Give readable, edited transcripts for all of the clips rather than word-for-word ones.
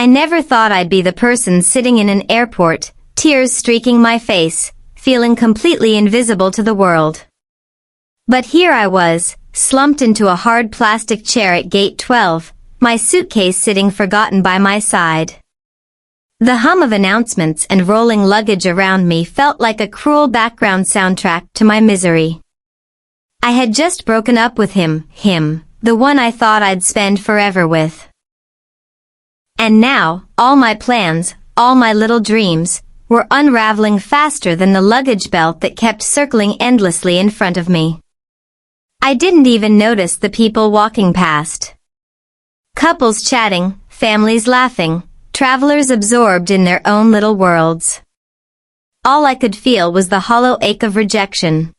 I never thought I'd be the person sitting in an airport, tears streaking my face, feeling completely invisible to the world. But here I was, slumped into a hard plastic chair at gate 12, my suitcase sitting forgotten by my side. The hum of announcements and rolling luggage around me felt like a cruel background soundtrack to my misery. I had just broken up with him, the one I thought I'd spend forever with. And now, all my plans, all my little dreams, were unraveling faster than the luggage belt that kept circling endlessly in front of me. I didn't even notice the people walking past. Couples chatting, families laughing, travelers absorbed in their own little worlds. All I could feel was the hollow ache of rejection.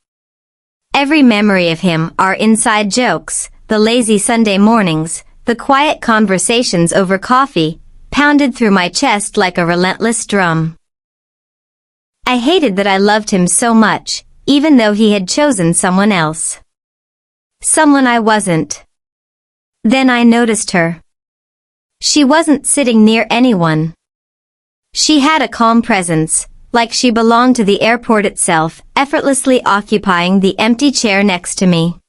Every memory of him, our inside jokes, the lazy Sunday mornings, the quiet conversations over coffee, pounded through my chest like a relentless drum. I hated that I loved him so much, even though he had chosen someone else. Someone I wasn't. Then I noticed her. She wasn't sitting near anyone. She had a calm presence, like she belonged to the airport itself, effortlessly occupying the empty chair next to me.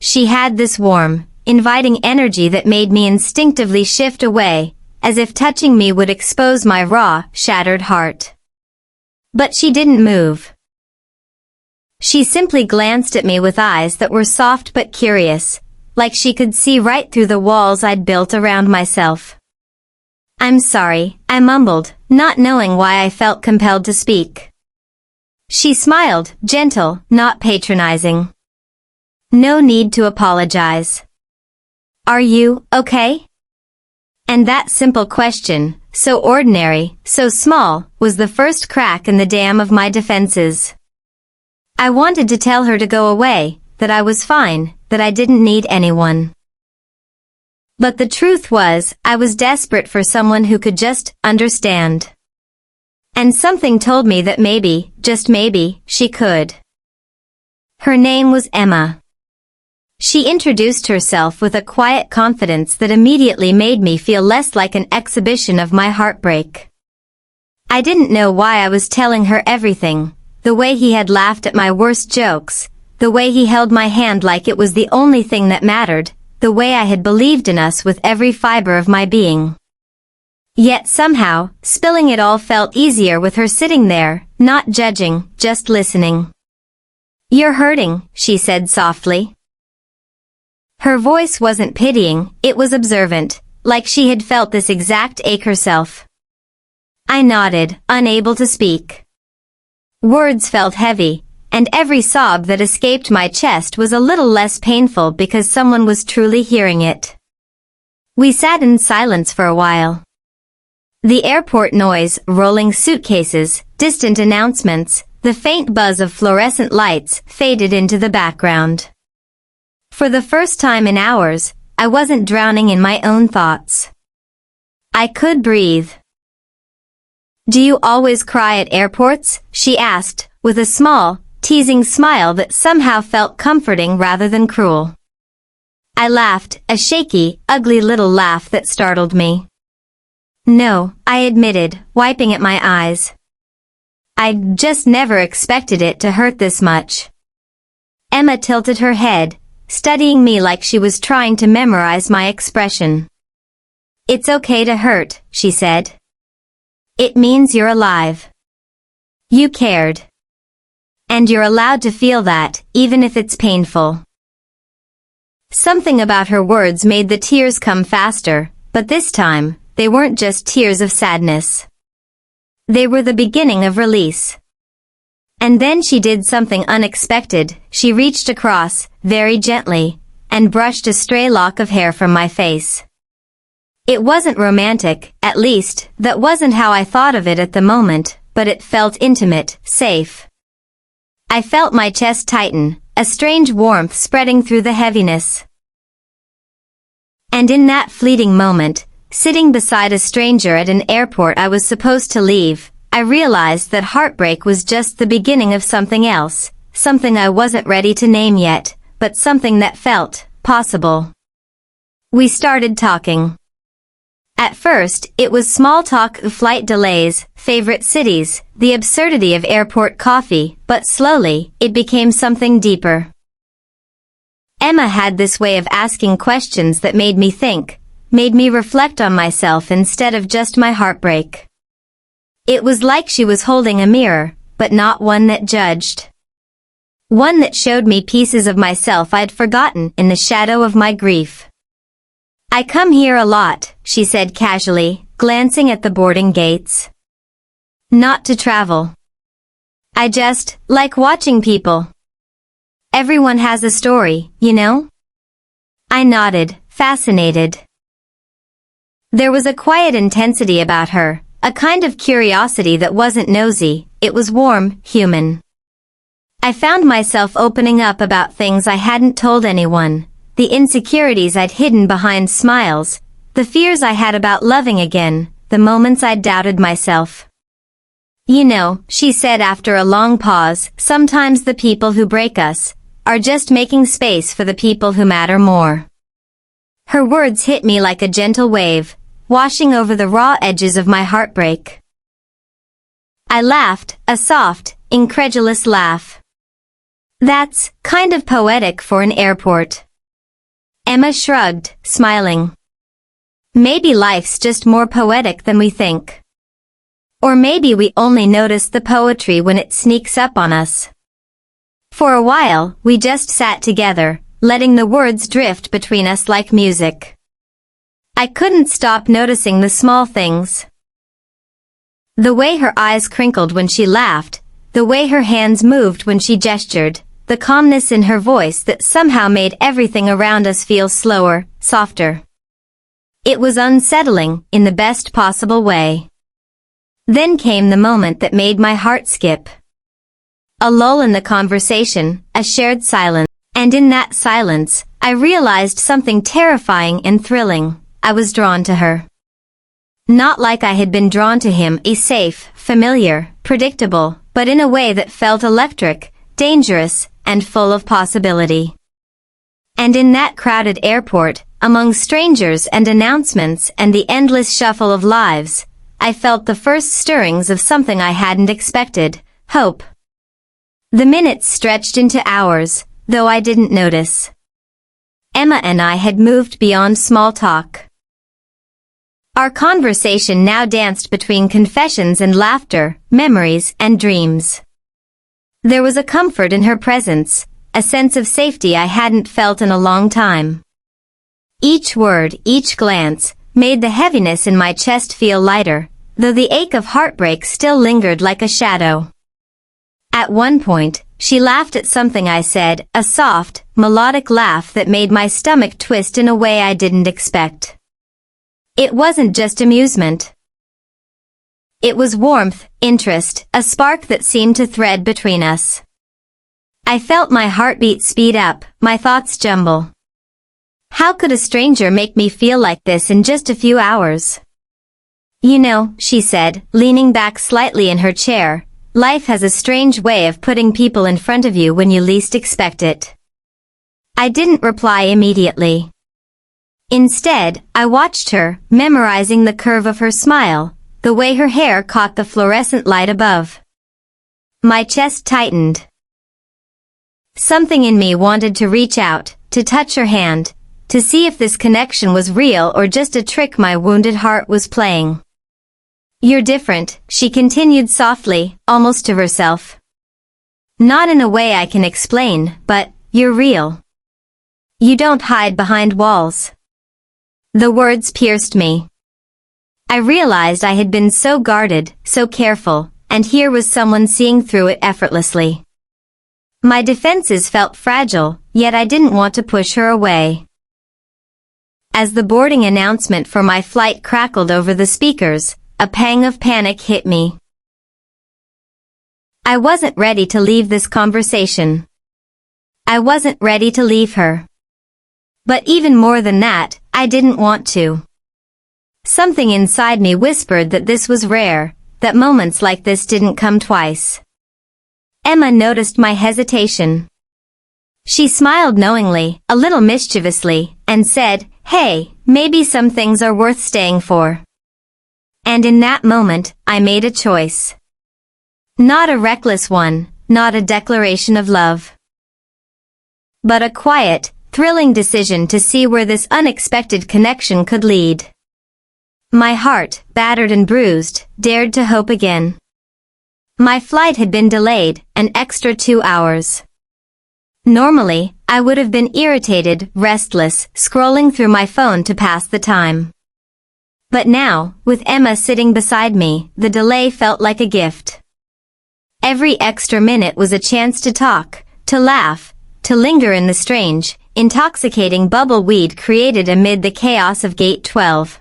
She had this warm, inviting energy that made me instinctively shift away, as if touching me would expose my raw, shattered heart. But she didn't move. She simply glanced at me with eyes that were soft but curious, like she could see right through the walls I'd built around myself. "I'm sorry," I mumbled, not knowing why I felt compelled to speak. She smiled, gentle, not patronizing. "No need to apologize. Are you okay?" And that simple question, so ordinary, so small, was the first crack in the dam of my defenses. I wanted to tell her to go away, that I was fine, that I didn't need anyone. But the truth was, I was desperate for someone who could just understand. And something told me that maybe, just maybe, she could. Her name was Emma. She introduced herself with a quiet confidence that immediately made me feel less like an exhibition of my heartbreak. I didn't know why I was telling her everything, the way he had laughed at my worst jokes, the way he held my hand like it was the only thing that mattered, the way I had believed in us with every fiber of my being. Yet somehow, spilling it all felt easier with her sitting there, not judging, just listening. "You're hurting," she said softly. Her voice wasn't pitying, it was observant, like she had felt this exact ache herself. I nodded, unable to speak. Words felt heavy, and every sob that escaped my chest was a little less painful because someone was truly hearing it. We sat in silence for a while. The airport noise, rolling suitcases, distant announcements, the faint buzz of fluorescent lights faded into the background. For the first time in hours, I wasn't drowning in my own thoughts. I could breathe. "Do you always cry at airports?" she asked, with a small, teasing smile that somehow felt comforting rather than cruel. I laughed, a shaky, ugly little laugh that startled me. "No," I admitted, wiping at my eyes. "I'd just never expected it to hurt this much." Emma tilted her head, studying me like she was trying to memorize my expression. "It's okay to hurt," she said. "It means you're alive. You cared. And you're allowed to feel that, even if it's painful." Something about her words made the tears come faster, but this time, they weren't just tears of sadness. They were the beginning of release. And then she did something unexpected. She reached across, very gently, and brushed a stray lock of hair from my face. It wasn't romantic, at least, that wasn't how I thought of it at the moment, but it felt intimate, safe. I felt my chest tighten, a strange warmth spreading through the heaviness. And in that fleeting moment, sitting beside a stranger at an airport I was supposed to leave, I realized that heartbreak was just the beginning of something else, something I wasn't ready to name yet, but something that felt possible. We started talking. At first, it was small talk of flight delays, favorite cities, the absurdity of airport coffee, but slowly, it became something deeper. Emma had this way of asking questions that made me think, made me reflect on myself instead of just my heartbreak. It was like she was holding a mirror, but not one that judged. One that showed me pieces of myself I'd forgotten in the shadow of my grief. "I come here a lot," she said casually, glancing at the boarding gates. "Not to travel. I just like watching people. Everyone has a story, you know?" I nodded, fascinated. There was a quiet intensity about her, a kind of curiosity that wasn't nosy, it was warm, human. I found myself opening up about things I hadn't told anyone, the insecurities I'd hidden behind smiles, the fears I had about loving again, the moments I'd doubted myself. "You know," she said after a long pause, "sometimes the people who break us are just making space for the people who matter more." Her words hit me like a gentle wave, washing over the raw edges of my heartbreak. I laughed, a soft, incredulous laugh. "That's kind of poetic for an airport." Emma shrugged, smiling. "Maybe life's just more poetic than we think. Or maybe we only notice the poetry when it sneaks up on us." For a while, we just sat together, letting the words drift between us like music. I couldn't stop noticing the small things. The way her eyes crinkled when she laughed, the way her hands moved when she gestured, the calmness in her voice that somehow made everything around us feel slower, softer. It was unsettling, in the best possible way. Then came the moment that made my heart skip. A lull in the conversation, a shared silence, and in that silence, I realized something terrifying and thrilling. I was drawn to her. Not like I had been drawn to him, a safe, familiar, predictable, but in a way that felt electric, dangerous, and full of possibility. And in that crowded airport, among strangers and announcements and the endless shuffle of lives, I felt the first stirrings of something I hadn't expected, hope. The minutes stretched into hours, though I didn't notice. Emma and I had moved beyond small talk. Our conversation now danced between confessions and laughter, memories and dreams. There was a comfort in her presence, a sense of safety I hadn't felt in a long time. Each word, each glance, made the heaviness in my chest feel lighter, though the ache of heartbreak still lingered like a shadow. At one point, she laughed at something I said, a soft, melodic laugh that made my stomach twist in a way I didn't expect. It wasn't just amusement. It was warmth, interest, a spark that seemed to thread between us. I felt my heartbeat speed up, my thoughts jumble. How could a stranger make me feel like this in just a few hours? "You know," she said, leaning back slightly in her chair, "life has a strange way of putting people in front of you when you least expect it." I didn't reply immediately. Instead, I watched her, memorizing the curve of her smile, the way her hair caught the fluorescent light above. My chest tightened. Something in me wanted to reach out, to touch her hand, to see if this connection was real or just a trick my wounded heart was playing. "You're different," she continued softly, almost to herself. "Not in a way I can explain, but you're real. You don't hide behind walls." The words pierced me. I realized I had been so guarded, so careful, and here was someone seeing through it effortlessly. My defenses felt fragile, yet I didn't want to push her away. As the boarding announcement for my flight crackled over the speakers, a pang of panic hit me. I wasn't ready to leave this conversation. I wasn't ready to leave her. But even more than that, I didn't want to. Something inside me whispered that this was rare, that moments like this didn't come twice. Emma noticed my hesitation. She smiled knowingly, a little mischievously, and said, hey, maybe some things are worth staying for. And in that moment, I made a choice. Not a reckless one, not a declaration of love, but a quiet, thrilling decision to see where this unexpected connection could lead. My heart, battered and bruised, dared to hope again. My flight had been delayed an extra 2 hours. Normally, I would have been irritated, restless, scrolling through my phone to pass the time. But now, with Emma sitting beside me, the delay felt like a gift. Every extra minute was a chance to talk, to laugh, to linger in the strange, intoxicating bubble weed created amid the chaos of Gate 12.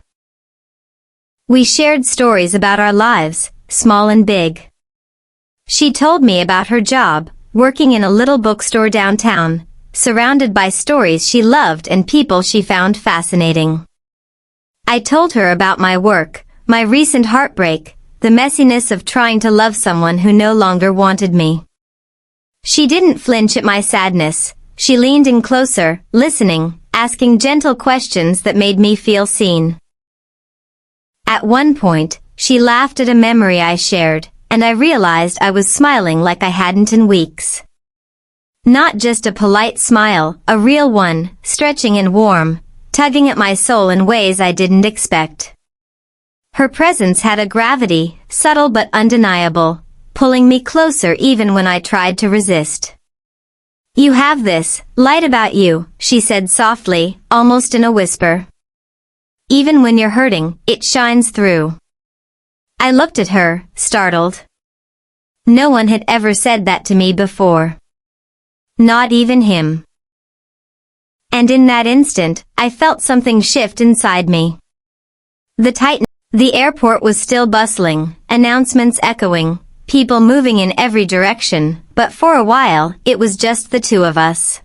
We shared stories about our lives, small and big. She told me about her job, working in a little bookstore downtown, surrounded by stories she loved and people she found fascinating. I told her about my work, my recent heartbreak, the messiness of trying to love someone who no longer wanted me. She didn't flinch at my sadness. She leaned in closer, listening, asking gentle questions that made me feel seen. At one point, she laughed at a memory I shared, and I realized I was smiling like I hadn't in weeks. Not just a polite smile, a real one, stretching and warm, tugging at my soul in ways I didn't expect. Her presence had a gravity, subtle but undeniable, pulling me closer even when I tried to resist. "You have this light about you," she said softly, almost in a whisper. "Even when you're hurting, it shines through." I looked at her, startled. No one had ever said that to me before. Not even him. And in that instant, I felt something shift inside me. The airport was still bustling, announcements echoing, people moving in every direction, but for a while, it was just the two of us.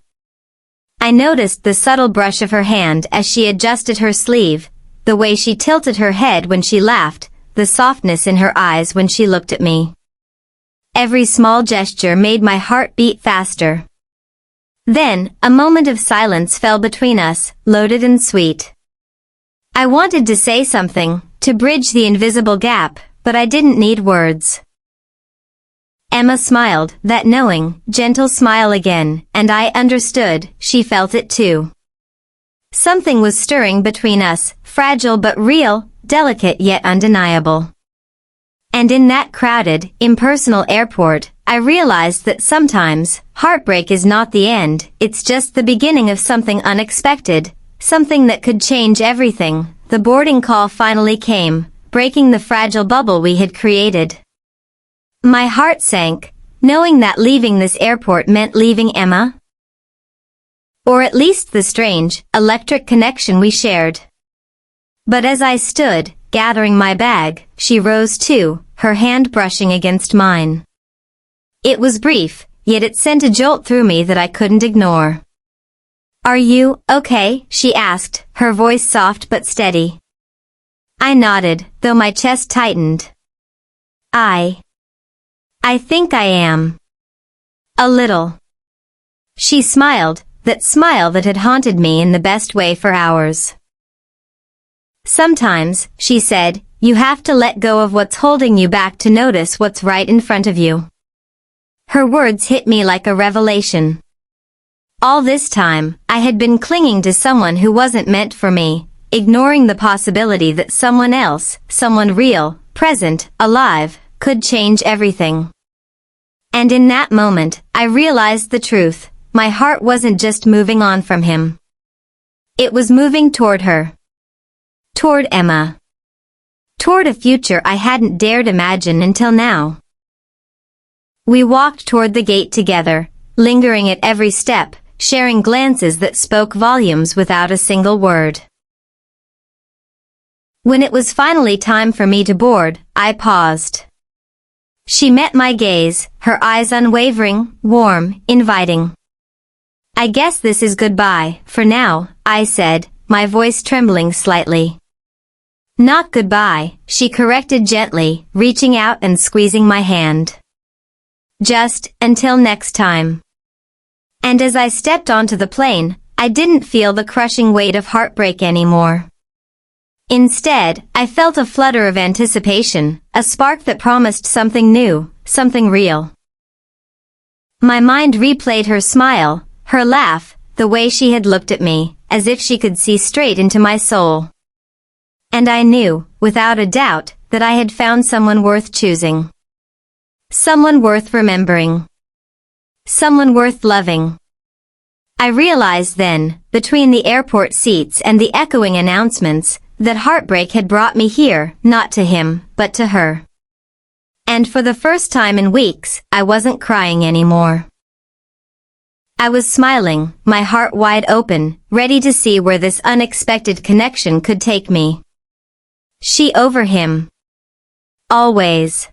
I noticed the subtle brush of her hand as she adjusted her sleeve, the way she tilted her head when she laughed, the softness in her eyes when she looked at me. Every small gesture made my heart beat faster. Then, a moment of silence fell between us, loaded and sweet. I wanted to say something, to bridge the invisible gap, but I didn't need words. Emma smiled, that knowing, gentle smile again, and I understood, she felt it too. Something was stirring between us, fragile but real, delicate yet undeniable. And in that crowded, impersonal airport, I realized that sometimes, heartbreak is not the end, it's just the beginning of something unexpected, something that could change everything. The boarding call finally came, breaking the fragile bubble we had created. My heart sank, knowing that leaving this airport meant leaving Emma. Or at least the strange, electric connection we shared. But as I stood, gathering my bag, she rose too, her hand brushing against mine. It was brief, yet it sent a jolt through me that I couldn't ignore. "Are you okay?" she asked, her voice soft but steady. I nodded, though my chest tightened. I think I am. A little. She smiled, that smile that had haunted me in the best way for hours. "Sometimes," she said, "you have to let go of what's holding you back to notice what's right in front of you." Her words hit me like a revelation. All this time, I had been clinging to someone who wasn't meant for me, ignoring the possibility that someone else, someone real, present, alive, could change everything. And in that moment, I realized the truth. My heart wasn't just moving on from him. It was moving toward her. Toward Emma. Toward a future I hadn't dared imagine until now. We walked toward the gate together, lingering at every step, sharing glances that spoke volumes without a single word. When it was finally time for me to board, I paused. She met my gaze, her eyes unwavering, warm, inviting. "I guess this is goodbye, for now," I said, my voice trembling slightly. "Not goodbye," she corrected gently, reaching out and squeezing my hand. "Just, until next time." And as I stepped onto the plane, I didn't feel the crushing weight of heartbreak anymore. Instead, I felt a flutter of anticipation, a spark that promised something new, something real. My mind replayed her smile, her laugh, the way she had looked at me, as if she could see straight into my soul. And I knew, without a doubt, that I had found someone worth choosing. Someone worth remembering. Someone worth loving. I realized then, between the airport seats and the echoing announcements, that heartbreak had brought me here, not to him, but to her. And for the first time in weeks, I wasn't crying anymore. I was smiling, my heart wide open, ready to see where this unexpected connection could take me. She over him. Always.